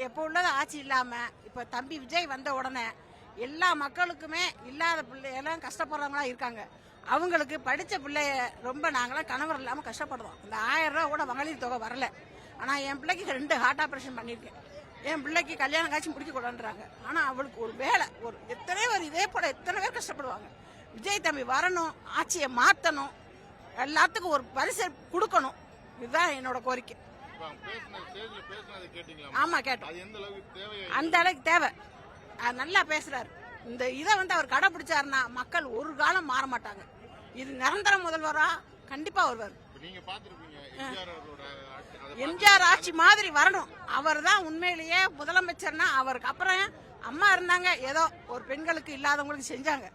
எப்போ உள்ளது ஆட்சி இல்லாம இப்ப தம்பி விஜய் வந்த உடனே எல்லா மக்களுக்குமே இல்லாத பிள்ளையெல்லாம் கஷ்டப்படுறவங்களா இருக்காங்க. அவங்களுக்கு படிச்ச பிள்ளைய ரொம்ப நாங்களாம் கணவர் இல்லாம கஷ்டப்படுறோம். இந்த 1000 ரூபா கூட மகளிர் தொகை வரல. ஆனா என் பிள்ளைக்கு 2 ஹார்ட் ஆபரேஷன் பண்ணியிருக்கேன். என் பிள்ளைக்கு கல்யாணம் காட்சி முடிக்க கூடாதுன்றாங்க. ஆனா அவளுக்கு ஒரு வேலை ஒரு எத்தனை பேர் இதே போல எத்தனை பேர் கஷ்டப்படுவாங்க. விஜய் தம்பி வரணும், ஆட்சியை மாத்தணும், எல்லாத்துக்கும் ஒரு பரிசு கொடுக்கணும். இதுதான் என்னோட கோரிக்கை. ஆமா கேட்டோம். அந்த அளவுக்கு தேவை. நல்லா பேசுறாரு. இந்த இதை அவர் கடைபிடிச்சாருன்னா மக்கள் ஒரு காலம் மாற மாட்டாங்க. இது நிரந்தர முதல்வரா கண்டிப்பா வருவார். எம்ஜிஆர் ஆட்சி மாதிரி வரணும். அவர் தான் உண்மையிலேயே முதலமைச்சர்னா. அவருக்கு அப்புறம் அம்மா இருந்தாங்க, ஏதோ ஒரு பெண்களுக்கு இல்லாதவங்களுக்கு செஞ்சாங்க.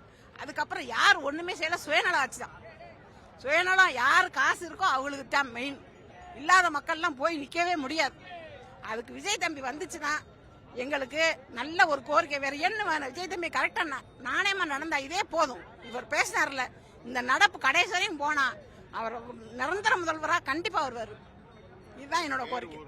அதுக்கப்புறம் யார் ஒண்ணுமே செய்யல. சுயநல ஆட்சி தான். சுயநலம் யாரு காசு இருக்கோ அவங்களுக்கு தான் மெயின். இல்லாத மக்கள்லாம் போய் நிக்கவே முடியாது. அதுக்கு விஜய் தம்பி வந்துச்சுன்னா எங்களுக்கு நல்ல ஒரு கோரிக்கை. வேற என்ன வேணும்? விஜய் தம்பி கரெக்டா நானேமா நடந்தா இதே போதும். இவர் பேசினார்ல, இந்த நடப்பு கடைசி வரையும் போனா அவர் நிரந்தர முதல்வரா கண்டிப்பா வருவார். இதுதான் என்னோட கோரிக்கை.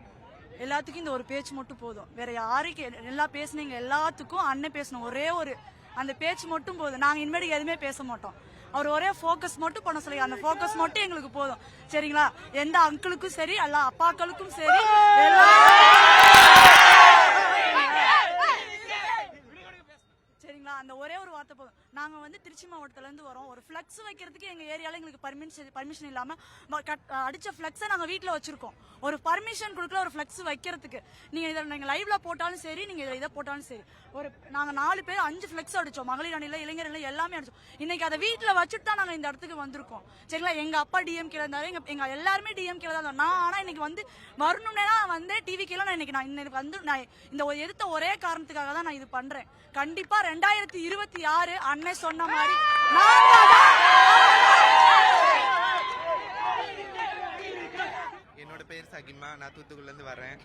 எல்லாத்துக்கும் இந்த ஒரு பேச்சு மட்டும் போதும். வேற யாருக்கு எல்லாம் பேசுனீங்க எல்லாத்துக்கும் அண்ணன் பேசணும். ஒரே ஒரு அந்த பேச்சு மட்டும் போதும். நாங்க இனிமேல் எதுவுமே பேச மாட்டோம். அவர் ஒரே போக்கஸ் மட்டும் பண்ண சொல்லி அந்த போக்கஸ் மட்டும் எங்களுக்கு போதும். சரிங்களா? எந்த அங்கிளுக்கும் சரி, எல்லா அப்பாக்களுக்கும் சரி, சரிங்களா? அந்த ஒரே ஒரு வார்த்தை போதும். நாங்க திருச்சி மாவட்டத்துல இருந்து வரோம். ஒரு பிளக்ஸ் வைக்கிறதுக்கு எங்க ஏரியால எங்களுக்கு பர்மிஷன் இல்லாம அடிச்ச பிளக்ஸை நாங்க வீட்டுல வச்சிருக்கோம். ஒரு பர்மிஷன் கொடுக்கல ஒரு பிளக்ஸ் வைக்கிறதுக்கு. நீங்க லைவ்ல போட்டாலும் சரி, நீங்க இதை போட்டாலும் சரி. நாங்க 4 பேர் 5 பிளக்ஸ் அடிச்சோம். மகளிர் அணில, இளைஞர் அணில எல்லாமே அடிச்சோம். இன்னைக்கு அதை வீட்டுல வச்சுட்டு தான் நாங்க இந்த இடத்துக்கு வந்திருக்கோம். சரிங்களா? எங்க அப்பா டிஎம்கே இருந்தாரு, எங்க எல்லாருமே டிஎம்கே தான் இருந்தோம். நான் ஆனா இன்னைக்கு வரணும்னா டிவிக்கெல்லாம் நான் இந்த எடுத்த ஒரே காரணத்துக்காக தான் நான் இது பண்றேன். கண்டிப்பா 2026 அண்ணன் சொன்ன மாதிரி என்னோட பேர் சகிமா. நான் தூத்துக்குடில இருந்து வரேன்.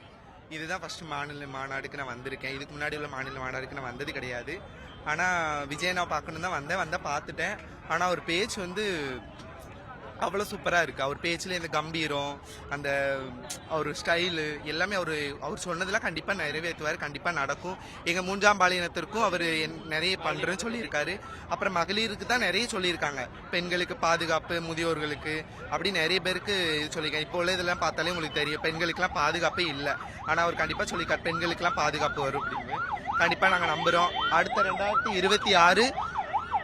இதுதான் ஃபர்ஸ்ட் மாநில மாநாடுக்கு நான் வந்திருக்கேன். இதுக்கு முன்னாடி உள்ள மாநில மாநாடுக்கு நான் வந்தது கிடையாது. ஆனா விஜய் நான் பார்க்கணும் தான் வந்தா பார்த்துட்டேன். ஆனா அவர் பேச்சு அவ்வளோ சூப்பராக இருக்கு. அவர் பேச்சில் இந்த கம்பீரம், அந்த அவர் ஸ்டைலு எல்லாமே அவர் சொன்னதெல்லாம் கண்டிப்பாக நிறைவேற்றுவார். கண்டிப்பாக நடக்கும். எங்கள் 3ஆம் பாலினத்திற்கும் அவர் நிறைய பண்ணுறேன்னு சொல்லியிருக்காரு. அப்புறம் மகளிருக்கு தான் நிறைய சொல்லியிருக்காங்க. பெண்களுக்கு பாதுகாப்பு, முதியோர்களுக்கு அப்படி நிறைய பேருக்கு சொல்லியிருக்காங்க. இப்போ உள்ள இதெல்லாம் பார்த்தாலே உங்களுக்கு தெரியும், பெண்களுக்கெல்லாம் பாதுகாப்பே இல்லை. ஆனால் அவர் கண்டிப்பாக சொல்லியிருக்காரு பெண்களுக்கெல்லாம் பாதுகாப்பு வரும் அப்படின்னு. கண்டிப்பாக நாங்கள் நம்புகிறோம். அடுத்த 2026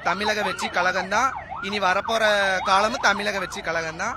தமிழக வெற்றி கழகம் தான். இனி வரப்போற காலமும் தமிழக வெற்றி கழகம் தான்.